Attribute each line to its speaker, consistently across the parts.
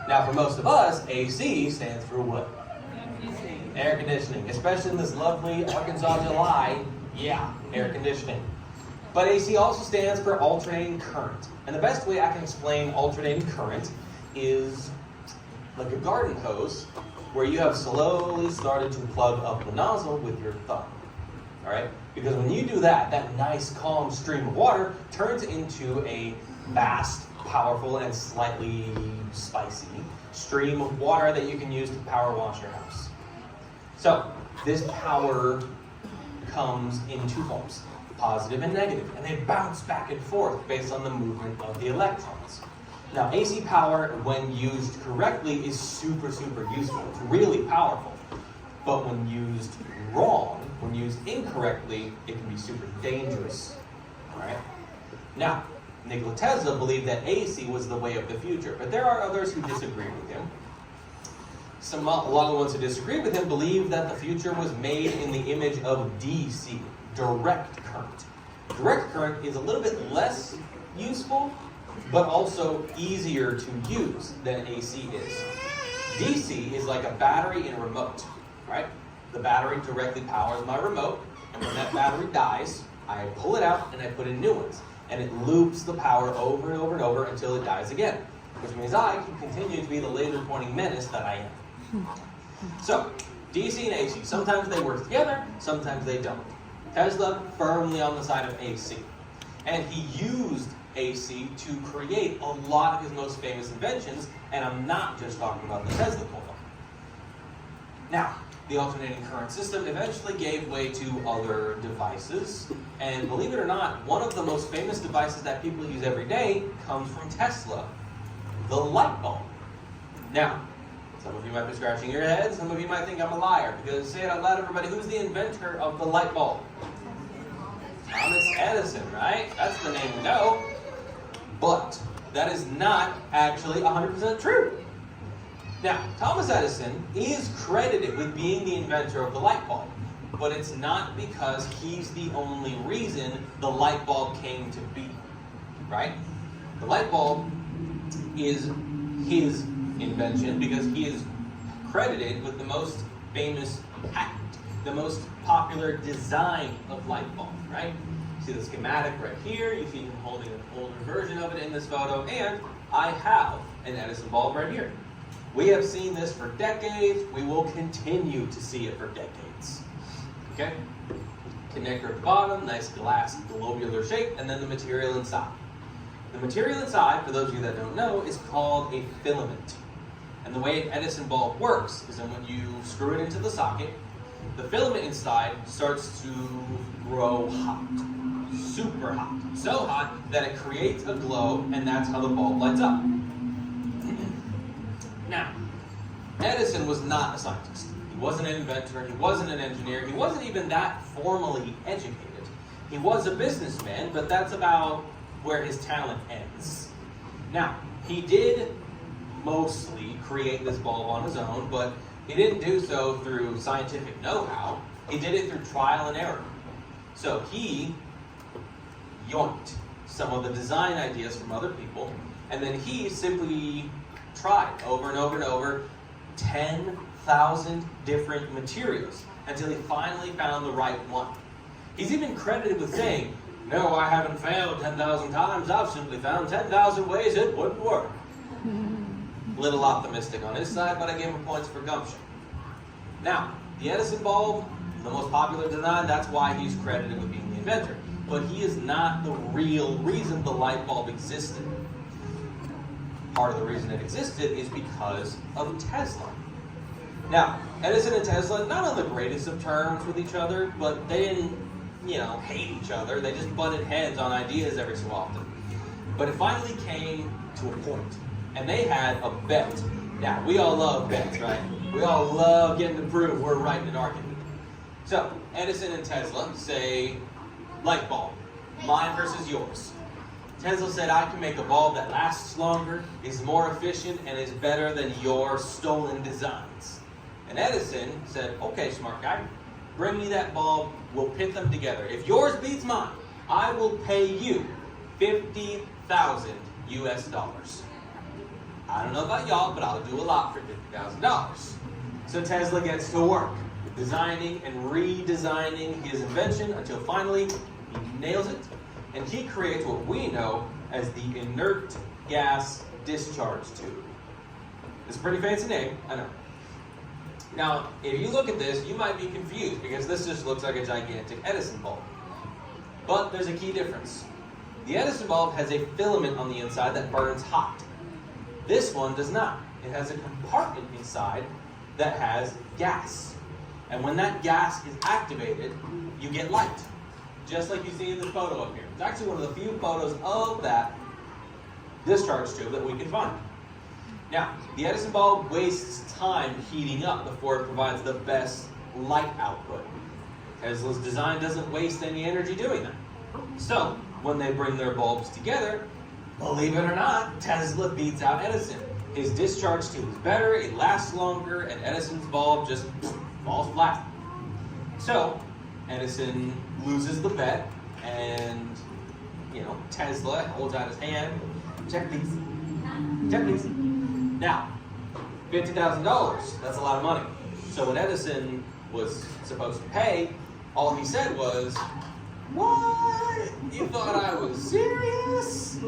Speaker 1: Now, for most of us, AC stands for what? Air conditioning, especially in this lovely Arkansas July. Yeah, air conditioning. But AC also stands for alternating current. And the best way I can explain alternating current is like a garden hose where you have slowly started to plug up the nozzle with your thumb. All right? Because when you do that, that nice calm stream of water turns into a vast, powerful, and slightly spicy stream of water that you can use to power wash your house. So this power comes in two forms, positive and negative, and they bounce back and forth based on the movement of the electrons. Now, AC power, when used correctly, is super, super useful. It's really powerful. But when used wrong, when used incorrectly, it can be super dangerous. All right? Now, Nikola Tesla believed that AC was the way of the future, but there are others who disagree with him. A lot of the ones who disagree with him believe that the future was made in the image of DC, direct current. Direct current is a little bit less useful, but also easier to use than AC is. DC is like a battery in a remote, right? The battery directly powers my remote, and when that battery dies, I pull it out and I put in new ones. And it loops the power over and over and over until it dies again, which means I can continue to be the laser-pointing menace that I am. So, DC and AC, sometimes they work together, sometimes they don't. Tesla firmly on the side of AC. And he used AC to create a lot of his most famous inventions, and I'm not just talking about the Tesla coil. Now, the alternating current system eventually gave way to other devices, and believe it or not, one of the most famous devices that people use every day comes from Tesla, the light bulb. Now, some of you might be scratching your head, some of you might think I'm a liar, because say it out loud, everybody, who's the inventor of the light bulb? Thomas Edison, right? That's the name we know. But that is not actually 100% true. Now, Thomas Edison is credited with being the inventor of the light bulb, but it's not because he's the only reason the light bulb came to be, right? The light bulb is his invention because he is credited with the most famous patent, the most popular design of light bulb, right? You see the schematic right here, you see him holding an older version of it in this photo, and I have an Edison bulb right here. We have seen this for decades, we will continue to see it for decades. Okay? Connector at the bottom, nice glass globular shape, and then the material inside. The material inside, for those of you that don't know, is called a filament. And the way an Edison bulb works is that when you screw it into the socket, the filament inside starts to grow hot. Super hot. So hot that it creates a glow, and that's how the bulb lights up. Now, Edison was not a scientist. He wasn't an inventor, he wasn't an engineer, he wasn't even that formally educated. He was a businessman, but that's about where his talent ends. Now, he did mostly create this bulb on his own, but he didn't do so through scientific know-how. He did it through trial and error. So he yoinked some of the design ideas from other people, and then he simply tried over and over and over 10,000 different materials until he finally found the right one. He's even credited with saying, "No, I haven't failed 10,000 times. I've simply found 10,000 ways it wouldn't work." Little optimistic on his side, but I gave him points for gumption. Now, the Edison bulb, the most popular design, that's why he's credited with being the inventor. But he is not the real reason the light bulb existed. Part of the reason it existed is because of Tesla. Now, Edison and Tesla, not on the greatest of terms with each other, but they didn't, hate each other. They just butted heads on ideas every so often. But it finally came to a point, and they had a bet. Now, we all love bets, right? We all love getting to prove we're right in an argument. So, Edison and Tesla say, light bulb, mine versus yours. Tesla said, I can make a bulb that lasts longer, is more efficient, and is better than your stolen designs. And Edison said, okay, smart guy, bring me that bulb, we'll pit them together. If yours beats mine, I will pay you $50,000 US. I don't know about y'all, but I'll do a lot for $50,000. So Tesla gets to work, designing and redesigning his invention until finally he nails it, and he creates what we know as the inert gas discharge tube. It's a pretty fancy name, I know. Now, if you look at this, you might be confused because this just looks like a gigantic Edison bulb. But there's a key difference. The Edison bulb has a filament on the inside that burns hot. This one does not. It has a compartment inside that has gas. And when that gas is activated, you get light. Just like you see in this photo up here. It's actually one of the few photos of that discharge tube that we can find. Now, the Edison bulb wastes time heating up before it provides the best light output. Tesla's design doesn't waste any energy doing that. So, when they bring their bulbs together, believe it or not, Tesla beats out Edison. His discharge tube is better, it lasts longer, and Edison's bulb just falls flat. So, Edison loses the bet, and, Tesla holds out his hand. Check please. Check please. Now, $50,000, that's a lot of money. So when Edison was supposed to pay, all he said was, "What? You thought I was serious?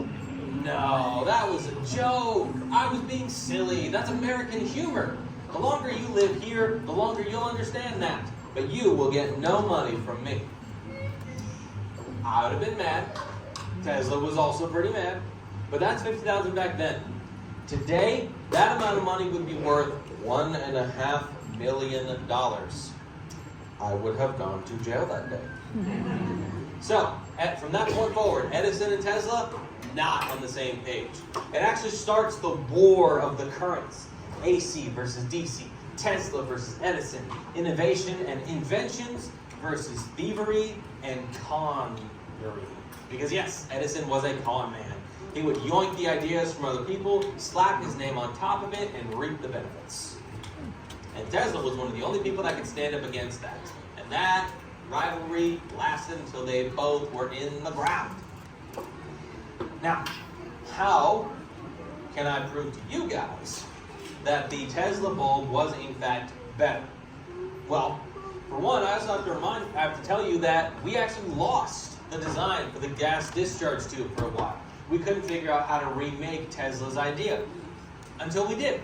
Speaker 1: No, that was a joke. I was being silly. That's American humor. The longer you live here, the longer you'll understand that. But you will get no money from me." I would have been mad. Tesla was also pretty mad. But that's $50,000 back then. Today, that amount of money would be worth $1.5 million. I would have gone to jail that day. So, from that point forward, Edison and Tesla, not on the same page. It actually starts the war of the currents. AC versus DC, Tesla versus Edison, innovation and inventions versus thievery and connery. Because yes, Edison was a con man. He would yoink the ideas from other people, slap his name on top of it, and reap the benefits. And Tesla was one of the only people that could stand up against that. And that rivalry lasted until they both were in the ground. Now, how can I prove to you guys that the Tesla bulb was in fact better? Well, for one, I also have to tell you that we actually lost the design for the gas discharge tube for a while. We couldn't figure out how to remake Tesla's idea until we did.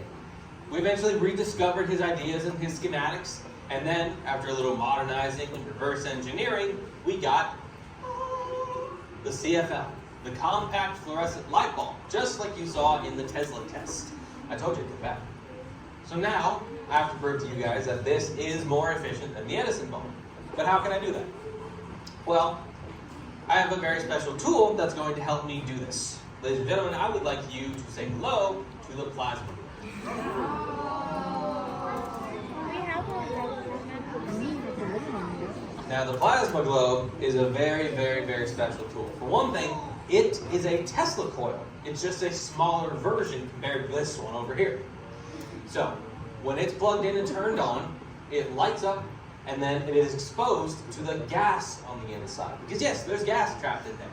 Speaker 1: We eventually rediscovered his ideas and his schematics, and then after a little modernizing and reverse engineering, we got the CFL, the compact fluorescent light bulb, just like you saw in the Tesla test. I told you to get back. So now, I have to prove to you guys that this is more efficient than the Edison bulb. But how can I do that? Well, I have a very special tool that's going to help me do this. Ladies and gentlemen, I would like you to say hello to the plasma. Now, the plasma globe is a very, very, very special tool. For one thing, it is a Tesla coil. It's just a smaller version compared to this one over here. So, when it's plugged in and turned on, it lights up, and then it is exposed to the gas on the inside. Because yes, there's gas trapped in there.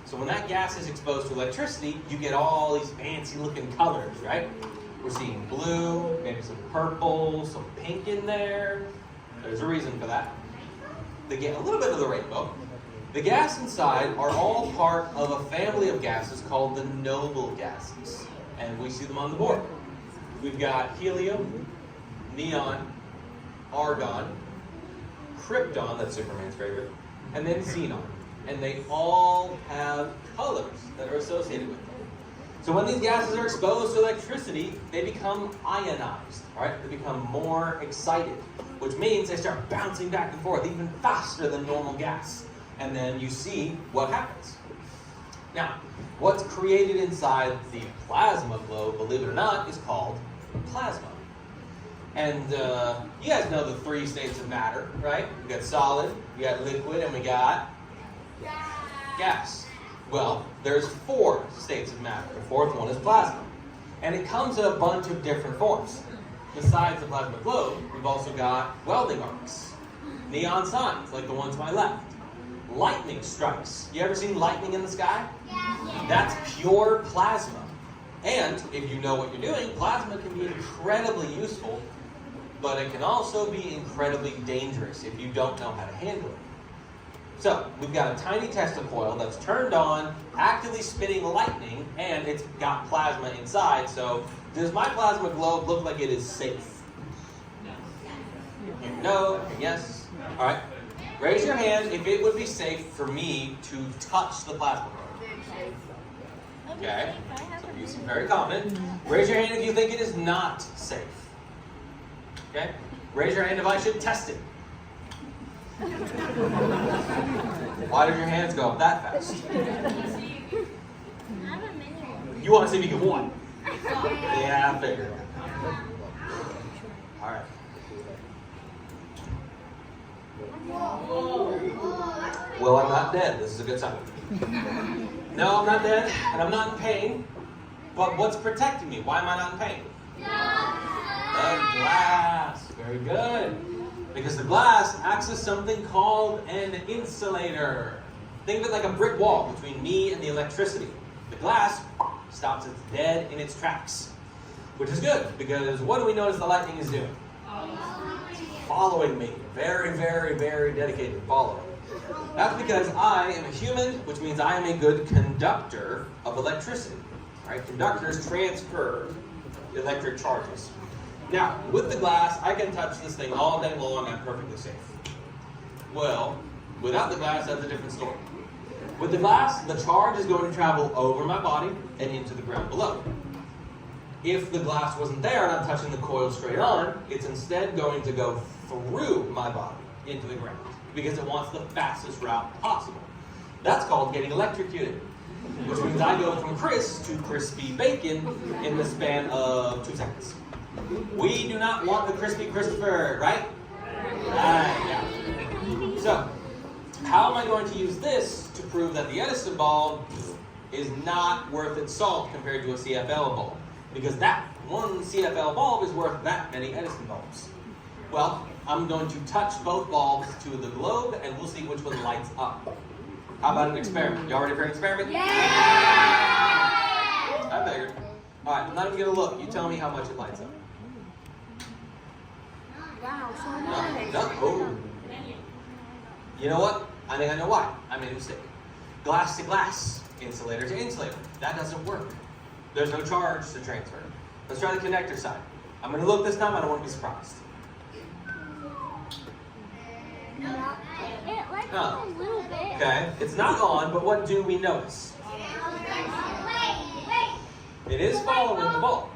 Speaker 1: So when that gas is exposed to electricity, you get all these fancy looking colors, right? We're seeing blue, maybe some purple, some pink in there. There's a reason for that. They get a little bit of the rainbow. The gas inside are all part of a family of gases called the noble gases. And we see them on the board. We've got helium, neon, argon, krypton, that's Superman's favorite, and then xenon. And they all have colors that are associated with them. So when these gases are exposed to electricity, they become ionized, right? They become more excited, which means they start bouncing back and forth even faster than normal gas. And then you see what happens. Now, what's created inside the plasma globe, believe it or not, is called plasma. And you guys know the three states of matter, right? We got solid, we got liquid, and we got gas. Well, there's 4 states of matter. The 4th one is plasma. And it comes in a bunch of different forms. Besides the plasma globe, we've also got welding arcs, neon signs, like the one to my left, lightning strikes. You ever seen lightning in the sky? Yeah. That's pure plasma. And if you know what you're doing, plasma can be incredibly useful, but it can also be incredibly dangerous if you don't know how to handle it. So, we've got a tiny Tesla coil that's turned on, actively spinning lightning, and it's got plasma inside. So, does my plasma globe look like it is safe? No. Yes. All right. Raise your hand if it would be safe for me to touch the plasma globe. Okay. So you seem very confident. Raise your hand if you think it is not safe. Okay. Raise your hand if I should test it. Why did your hands go up that fast? You want to see if you can what? Yeah, I figured. All right. Well, I'm not dead. This is a good sign. No, I'm not dead, and I'm not in pain. But what's protecting me? Why am I not in pain? The glass. Very good. Because the glass acts as something called an insulator. Think of it like a brick wall between me and the electricity. The glass stops it dead in its tracks. Which is good, because what do we notice the lightning is doing? Following me. Very, very, very dedicated following. That's because I am a human, which means I am a good conductor of electricity. Right? Conductors transfer electric charges. Now, with the glass, I can touch this thing all day long and I'm perfectly safe. Well, without the glass, that's a different story. With the glass, the charge is going to travel over my body and into the ground below. If the glass wasn't there and I'm touching the coil straight on, it's instead going to go through my body into the ground because it wants the fastest route possible. That's called getting electrocuted, which means I go from Chris to crispy bacon in the span of 2 seconds. We do not want the crispy Christopher, right? Right, yeah. So, how am I going to use this to prove that the Edison bulb is not worth its salt compared to a CFL bulb? Because that one CFL bulb is worth that many Edison bulbs. Well, I'm going to touch both bulbs to the globe and we'll see which one lights up. How about an experiment? Y'all ready for an experiment? Yeah! I figured. Alright, I'm not even going to look. You tell me how much it lights up.
Speaker 2: Wow, so nice.
Speaker 1: No. Oh. You know what? I think I know why. I made a mistake. Glass to glass, insulator to insulator. That doesn't work. There's no charge to transfer. Let's try the connector side. I'm going to look this time. I don't want to be surprised.
Speaker 2: It lights
Speaker 1: No.
Speaker 2: up a little bit.
Speaker 1: Okay, it's not on, but what do we notice? It is following the bulb.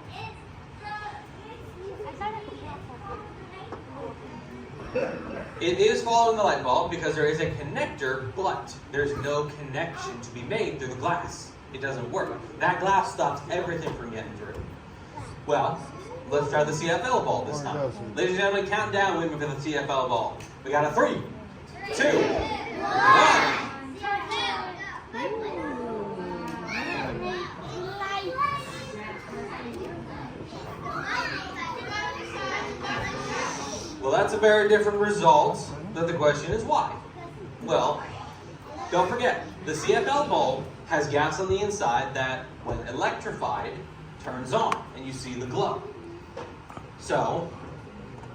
Speaker 1: It is following the light bulb because there is a connector, but there's no connection to be made through the glass. It doesn't work. That glass stops everything from getting through. Well, let's try the CFL bulb this time. Ladies and gentlemen, count down with me for the CFL bulb. We got a 3, 2, 1. Well, that's a very different result, but the question is why? Well, don't forget, the CFL bulb has gas on the inside that, when electrified, turns on, and you see the glow. So,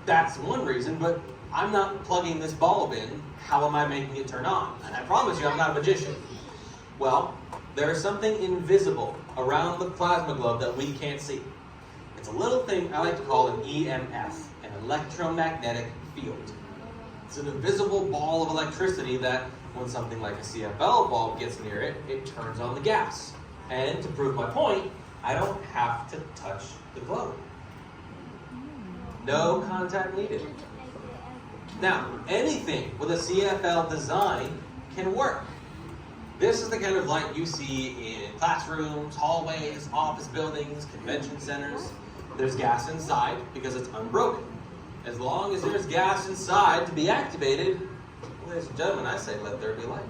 Speaker 1: that's one reason, but I'm not plugging this bulb in. How am I making it turn on? And I promise you, I'm not a magician. Well, there is something invisible around the plasma globe that we can't see. It's a little thing I like to call an EMF, an electromagnetic field. It's an invisible ball of electricity that, when something like a CFL bulb gets near it, it turns on the gas. And to prove my point, I don't have to touch the globe. No contact needed. Now, anything with a CFL design can work. This is the kind of light you see in classrooms, hallways, office buildings, convention centers. There's gas inside because it's unbroken. As long as there's gas inside to be activated, ladies and gentlemen, I say let there be light.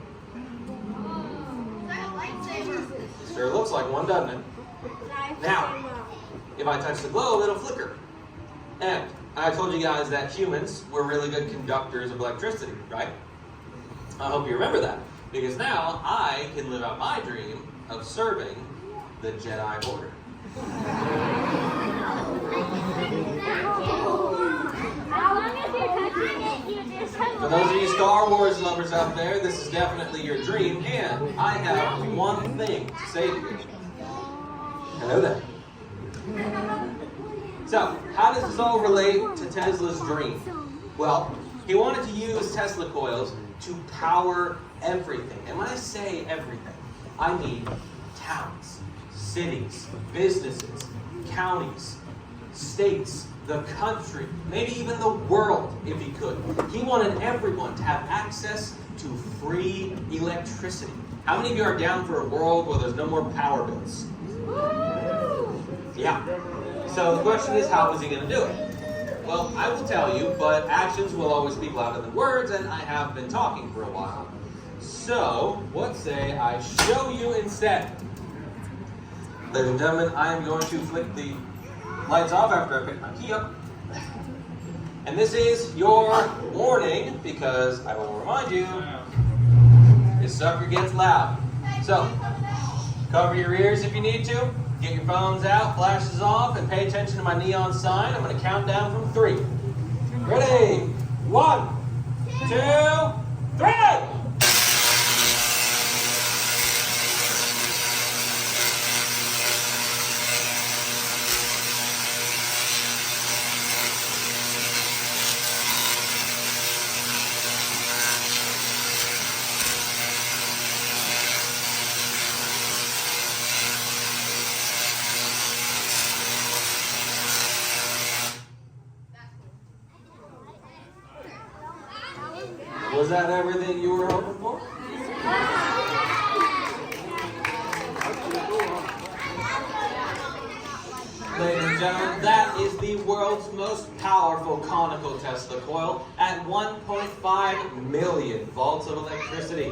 Speaker 1: Sure looks like one, doesn't it? Now, if I touch the globe, it'll flicker. And I told you guys that humans were really good conductors of electricity, right? I hope you remember that. Because now I can live out my dream of serving the Jedi Order.
Speaker 2: As long as you're touching it, you just have
Speaker 1: For those of you Star Wars lovers out there, this is definitely your dream, and I have one thing to say to you. Hello there. So, how does this all relate to Tesla's dream? Well, he wanted to use Tesla coils to power everything. And when I say everything, I mean towns, cities, businesses, counties, states, the country, maybe even the world, if he could. He wanted everyone to have access to free electricity. How many of you are down for a world where there's no more power bills? Yeah. So the question is, how is he going to do it? Well, I will tell you, but actions will always speak louder than words, and I have been talking for a while. So, what say I show you instead? Ladies and gentlemen, I am going to flick the lights off after I pick my key up. And this is your warning, because I will remind you, this sucker gets loud. So, cover your ears if you need to. Get your phones out, flashes off, and pay attention to my neon sign. I'm going to count down from 3. Ready? 1, 2, 3! Was that everything you were hoping for? Ladies and gentlemen, that is the world's most powerful conical Tesla coil at 1.5 million volts of electricity.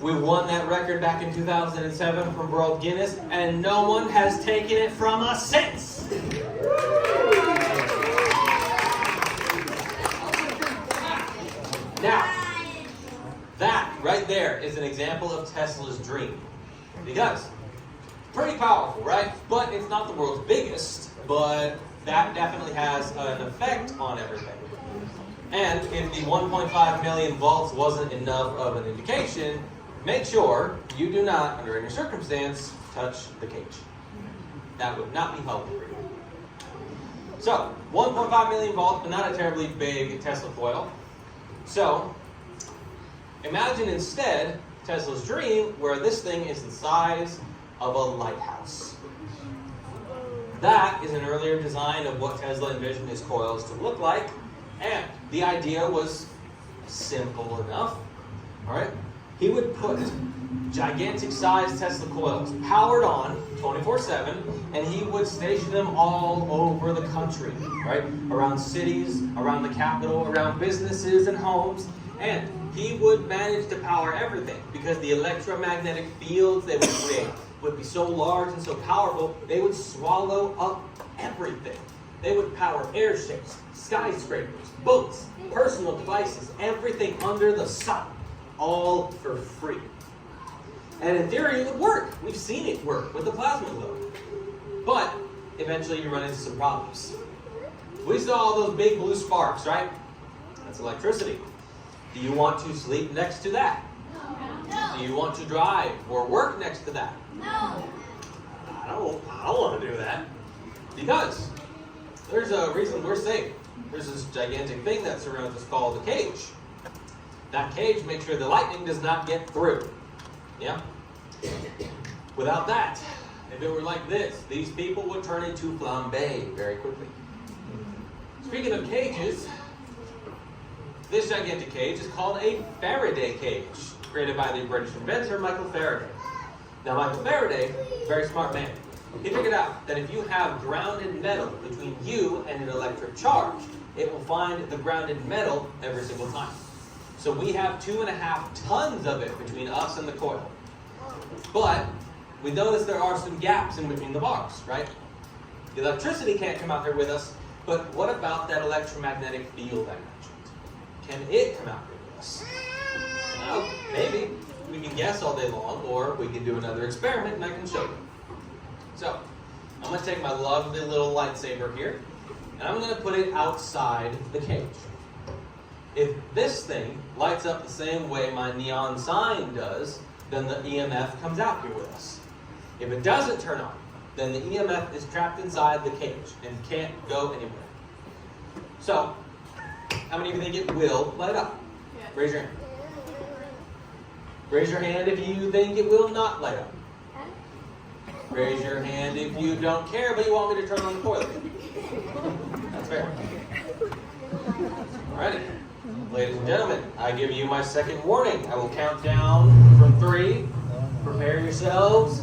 Speaker 1: We won that record back in 2007 from World Guinness, and no one has taken it from us since. Now, that right there is an example of Tesla's dream. Because, pretty powerful, right? But it's not the world's biggest, but that definitely has an effect on everything. And if the 1.5 million volts wasn't enough of an indication, make sure you do not, under any circumstance, touch the cage. That would not be healthy for you. So, 1.5 million volts, but not a terribly big Tesla coil. So, imagine instead Tesla's dream where this thing is the size of a lighthouse. That is an earlier design of what Tesla envisioned his coils to look like, and the idea was simple enough. Alright? He would put gigantic sized Tesla coils powered on 24/7, and he would station them all over the country, right? Around cities, around the capital, around businesses and homes. And he would manage to power everything because the electromagnetic fields they would create would be so large and so powerful, they would swallow up everything. They would power airships, skyscrapers, boats, personal devices, everything under the sun, all for free. And in theory, it would work. We've seen it work with the plasma globe. But eventually you run into some problems. We saw all those big blue sparks, right? That's electricity. Do you want to sleep next to that? No. Do you want to drive or work next to that? No. I don't want to do that. Because there's a reason we're safe. There's this gigantic thing that surrounds us called the cage. That cage makes sure the lightning does not get through. Yeah? Without that, if it were like this, these people would turn into flambe very quickly. Speaking of cages, this gigantic cage is called a Faraday cage, created by the British inventor Michael Faraday. Now, Michael Faraday, very smart man, he figured out that if you have grounded metal between you and an electric charge, it will find the grounded metal every single time. So we have 2.5 tons of it between us and the coil. But we notice there are some gaps in between the bars, right? The electricity can't come out here with us, but what about that electromagnetic field I mentioned? Can it come out here with us? Well, maybe. We can guess all day long, or we can do another experiment and I can show you. So, I'm going to take my lovely little lightsaber here, and I'm going to put it outside the cage. If this thing lights up the same way my neon sign does, then the EMF comes out here with us. If it doesn't turn on, then the EMF is trapped inside the cage and can't go anywhere. So, how many of you think it will light up? Yeah. Raise your hand. Raise your hand if you think it will not light up. Raise your hand if you don't care, but you want me to turn on the toilet. That's fair. Alrighty. Ladies and gentlemen, I give you my second warning. I will count down from 3. Prepare yourselves.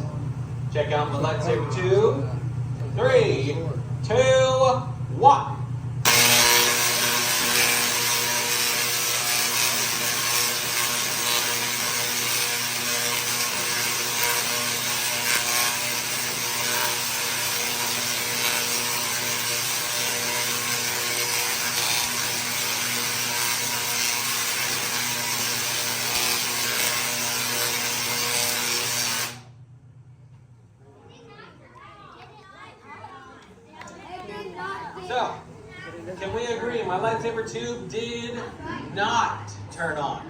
Speaker 1: Check out my lightsaber 2, 3, 2, 1. So, can we agree my lightsaber tube did not turn on?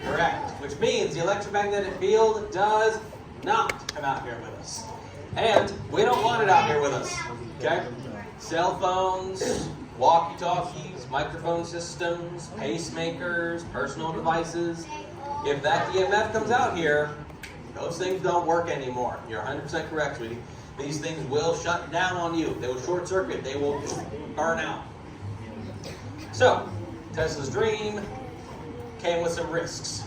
Speaker 1: Correct. Which means the electromagnetic field does not come out here with us. And we don't want it out here with us. Okay? Cell phones, walkie-talkies, microphone systems, pacemakers, personal devices. If that EMF comes out here, those things don't work anymore. You're 100% correct, sweetie. These things will shut down on you. They will short circuit. They will burn out. So, Tesla's dream came with some risks.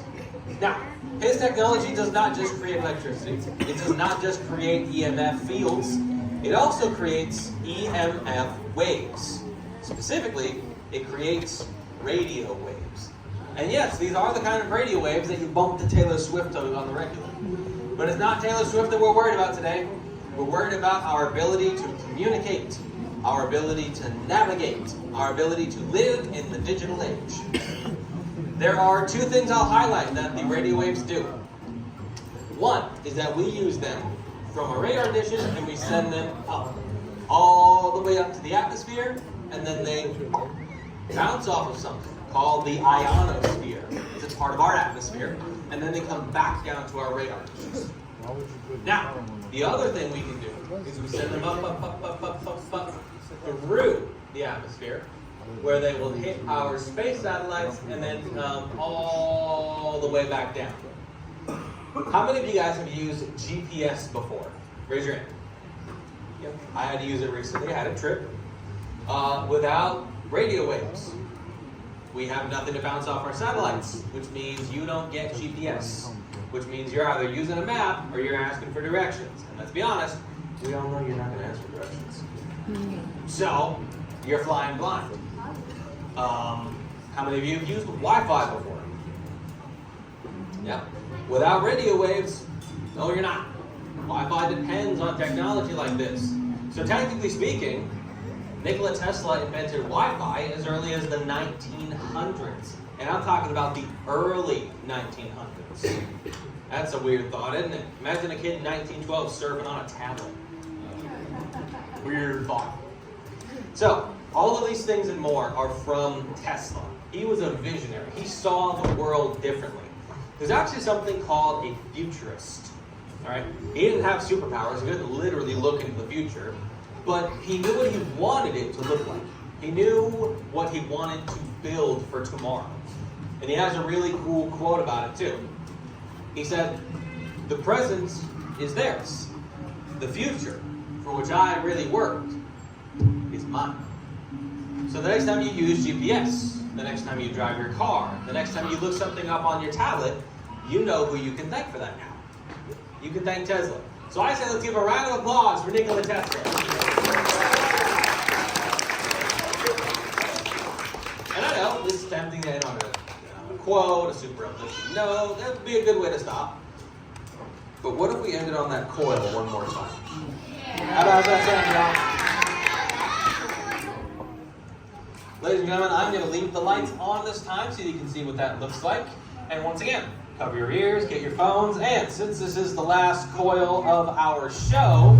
Speaker 1: Now, his technology does not just create electricity. It does not just create EMF fields. It also creates EMF waves. Specifically, it creates radio waves. And yes, these are the kind of radio waves that you bump to Taylor Swift on the regular. But it's not Taylor Swift that we're worried about today. We're worried about our ability to communicate, our ability to navigate, our ability to live in the digital age. There are 2 things I'll highlight that the radio waves do. One is that we use them from a radar dishes and we send them up, all the way up to the atmosphere, and then they bounce off of something called the ionosphere. It's a part of our atmosphere, and then they come back down to our radar dishes. Now, the other thing we can do is we send them up through the atmosphere, where they will hit our space satellites and then come all the way back down. How many of you guys have used GPS before? Raise your hand. Yep. I had to use it recently. I had a trip. Without radio waves, we have nothing to bounce off our satellites, which means you don't get GPS. Which means you're either using a map or you're asking for directions. And let's be honest, we all know you're not going to ask for directions. So, you're flying blind. How many of you have used Wi-Fi before? Yeah. Without radio waves, no, you're not. Wi-Fi depends on technology like this. So technically speaking, Nikola Tesla invented Wi-Fi as early as the 1900s. And I'm talking about the early 1900s. That's a weird thought, isn't it? Imagine a kid in 1912 surfing on a tablet. Weird thought. So, all of these things and more are from Tesla. He was a visionary. He saw the world differently. There's actually something called a futurist. All right? He didn't have superpowers. He couldn't literally look into the future. But he knew what he wanted it to look like. He knew what he wanted to build for tomorrow. And he has a really cool quote about it too. He said, "The present is theirs. The future, for which I really worked, is mine." So the next time you use GPS, the next time you drive your car, the next time you look something up on your tablet, you know who you can thank for that now. You can thank Tesla. So I say let's give a round of applause for Nikola Tesla. And I know this is tempting to end on a quote, a super uplifting note. That would be a good way to stop. But what if we ended on that coil one more time? How about that sound, y'all? Ladies and gentlemen, I'm going to leave the lights on this time so you can see what that looks like. And once again, cover your ears, get your phones, and since this is the last coil of our show,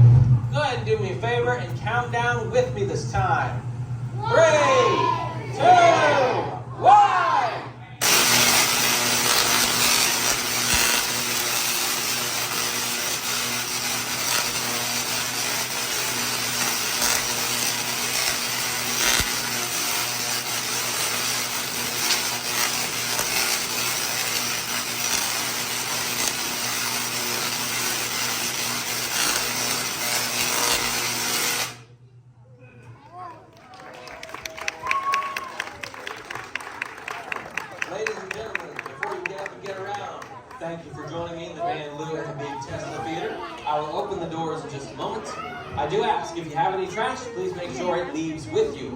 Speaker 1: go Go ahead and do me a favor and count down with me this time. 3, 2, 1. Ladies and gentlemen, before you get up and get around, thank you for joining me in the Van Leeuwen and Big Tesla Theater. I will open the doors in just a moment. I do ask, if you have any trash, please make sure it leaves with you.